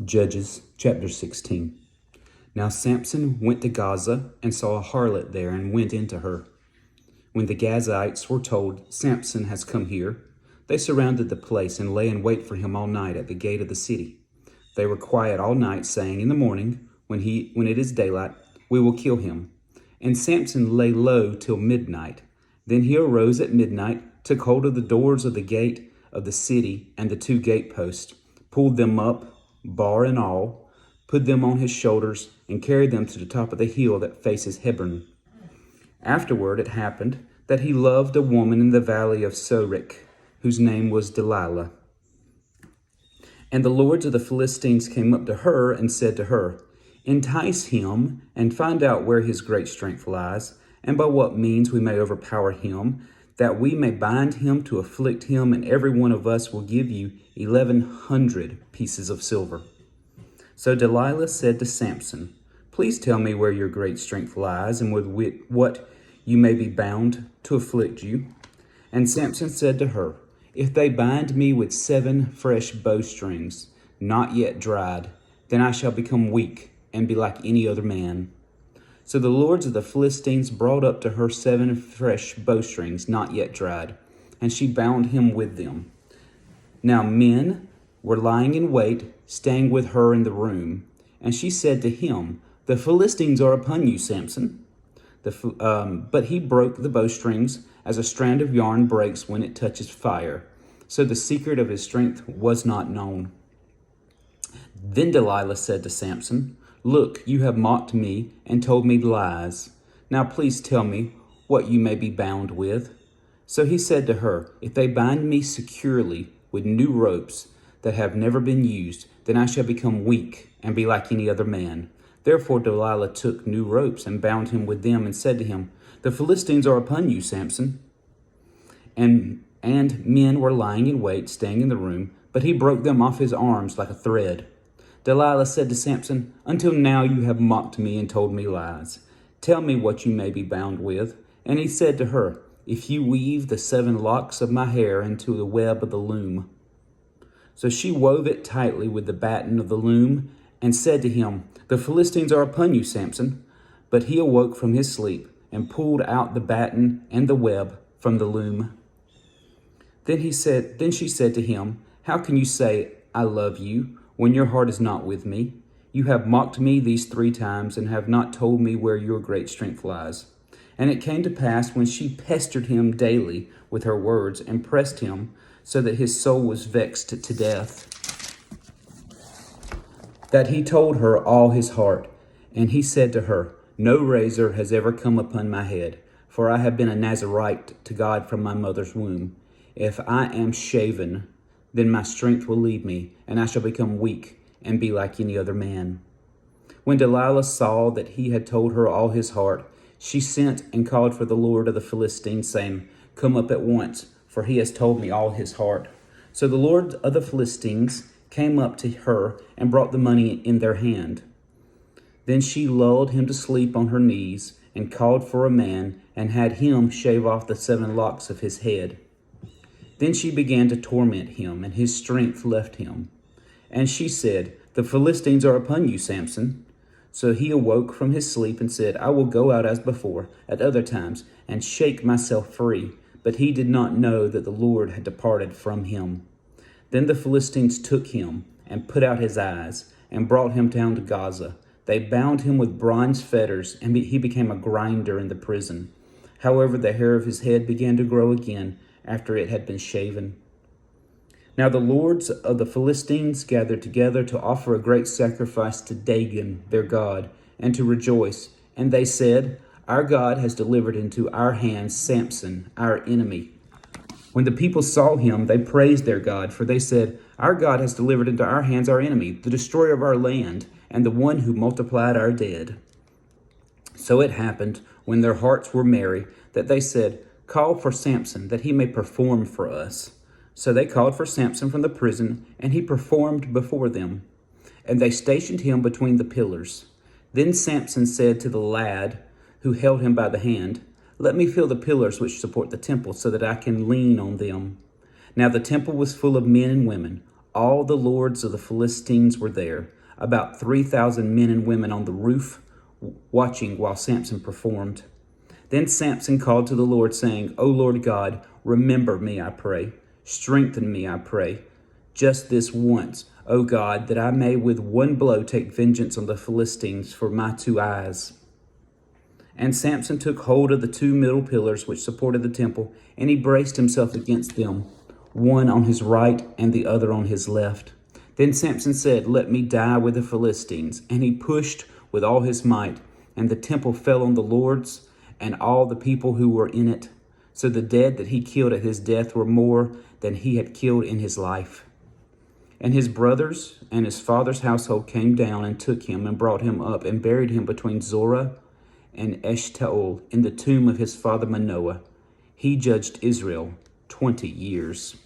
Judges chapter 16. Now Samson went to Gaza and saw a harlot there and went into her. When the Gazites were told, Samson has come here, they surrounded the place and lay in wait for him all night at the gate of the city. They were quiet all night, saying, in the morning, when it is daylight, we will kill him. And Samson lay low till midnight. Then he arose at midnight, took hold of the doors of the gate of the city and the two gateposts, pulled them up, bar and all, put them on his shoulders, and carried them to the top of the hill that faces Hebron. Afterward it happened that he loved a woman in the valley of Sorek, whose name was Delilah. And the lords of the Philistines came up to her and said to her, entice him and find out where his great strength lies, and by what means we may overpower him, that we may bind him to afflict him, and every one of us will give you 1,100 pieces of silver. So Delilah said to Samson, please tell me where your great strength lies, and with what you may be bound to afflict you. And Samson said to her, if they bind me with 7 fresh bowstrings, not yet dried, then I shall become weak and be like any other man. So the lords of the Philistines brought up to her 7 fresh bowstrings, not yet dried, and she bound him with them. Now men were lying in wait, staying with her in the room. And she said to him, the Philistines are upon you, Samson. But he broke the bowstrings as a strand of yarn breaks when it touches fire. So the secret of his strength was not known. Then Delilah said to Samson, look, you have mocked me and told me lies. Now please tell me what you may be bound with. So he said to her, if they bind me securely with new ropes that have never been used, then I shall become weak and be like any other man. Therefore Delilah took new ropes and bound him with them and said to him, the Philistines are upon you, Samson. And men were lying in wait, staying in the room, but he broke them off his arms like a thread. Delilah said to Samson, until now you have mocked me and told me lies. Tell me what you may be bound with. And he said to her, if you weave the 7 locks of my hair into the web of the loom. So she wove it tightly with the batten of the loom and said to him, the Philistines are upon you, Samson. But he awoke from his sleep and pulled out the batten and the web from the loom. Then she said to him, how can you say, I love you, when your heart is not with me? You have mocked me these 3 times and have not told me where your great strength lies. And it came to pass when she pestered him daily with her words and pressed him so that his soul was vexed to death, that he told her all his heart. And he said to her, no razor has ever come upon my head, for I have been a Nazirite to God from my mother's womb. If I am shaven, then my strength will leave me, and I shall become weak and be like any other man. When Delilah saw that he had told her all his heart, she sent and called for the lord of the Philistines, saying, come up at once, for he has told me all his heart. So the lord of the Philistines came up to her and brought the money in their hand. Then she lulled him to sleep on her knees and called for a man and had him shave off the 7 locks of his head. Then she began to torment him, and his strength left him. And she said, the Philistines are upon you, Samson. So he awoke from his sleep and said, I will go out as before, at other times, and shake myself free. But he did not know that the Lord had departed from him. Then the Philistines took him and put out his eyes and brought him down to Gaza. They bound him with bronze fetters, and he became a grinder in the prison. However, the hair of his head began to grow again after it had been shaven. Now the lords of the Philistines gathered together to offer a great sacrifice to Dagon, their god, and to rejoice. And they said, our God has delivered into our hands Samson, our enemy. When the people saw him, they praised their God, for they said, our God has delivered into our hands our enemy, the destroyer of our land, and the one who multiplied our dead. So it happened, when their hearts were merry, that they said, call for Samson, that he may perform for us. So they called for Samson from the prison, and he performed before them. And they stationed him between the pillars. Then Samson said to the lad who held him by the hand, let me feel the pillars which support the temple, so that I can lean on them. Now the temple was full of men and women. All the lords of the Philistines were there, about 3,000 men and women on the roof, watching while Samson performed. Then Samson called to the Lord, saying, O Lord God, remember me, I pray. Strengthen me, I pray. Just this once, O God, that I may with one blow take vengeance on the Philistines for my 2 eyes. And Samson took hold of the 2 middle pillars which supported the temple, and he braced himself against them, one on his right and the other on his left. Then Samson said, Let me die with the Philistines. And he pushed with all his might, and the temple fell on the lords and all the people who were in it. So the dead that he killed at his death were more than he had killed in his life. And his brothers and his father's household came down and took him and brought him up and buried him between Zorah and Eshtaol in the tomb of his father Manoah. He judged Israel 20 years.